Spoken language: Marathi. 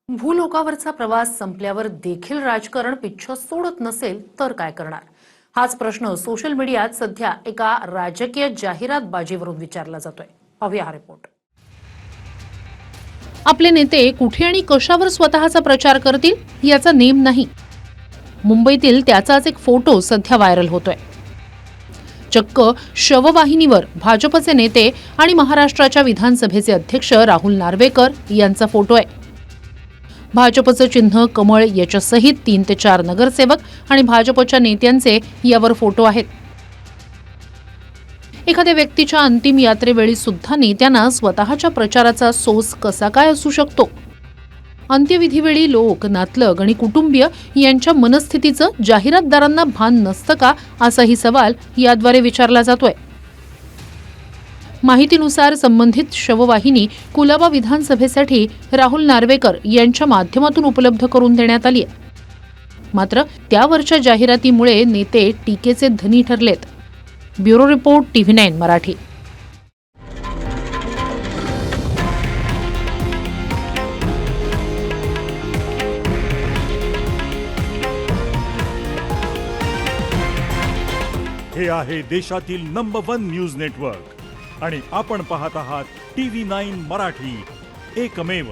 भूलोकावरचा प्रवास संपल्यावर देखील राजकारण पिच्छा सोडत नसेल तर काय करणार? हाच प्रश्न सोशल मीडियात सध्या एका राजकीय जाहिरात बाजीवरून विचारला जातोय. पाहूया हा रिपोर्ट. आपले नेते कुठे आणि कशावर स्वतःचा प्रचार करतील याचा नेम नाही. मुंबईतील त्याचाच एक फोटो सध्या व्हायरल होतोय. चक्क शववाहिनीवर भाजपचे नेते आणि महाराष्ट्राच्या विधानसभेचे अध्यक्ष राहुल नार्वेकर यांचा फोटो आहे. भाजपचं चिन्ह कमळ याच्यासहित 3 ते 4 नगरसेवक आणि भाजपच्या नेत्यांचे यावर फोटो आहेत. एखाद्या व्यक्तीच्या अंतिम यात्रेवेळी सुद्धा नेत्यांना स्वतःच्या प्रचाराचा सोस कसा काय असू शकतो? अंत्यविधीवेळी लोक, नातलग आणि कुटुंबीय यांच्या मनस्थितीचं जाहिरातदारांना भान नसतं का, असाही सवाल याद्वारे विचारला जातोय. माहितीनुसार संबंधित शववाहिनी कुलाबा विधानसभेसाठी राहुल नार्वेकर यांच्या माध्यमातून उपलब्ध करून देण्यात आली आहे. मात्र त्यावरच्या जाहिरातीमुळे नेते टीकेचे धनी ठरलेत. Bureau report, TV9 Marathi. हे आहे देशातील नंबर 1 न्यूज नेटवर्क आणि आपण पाहत आहात TV9 मराठी, एकमेव.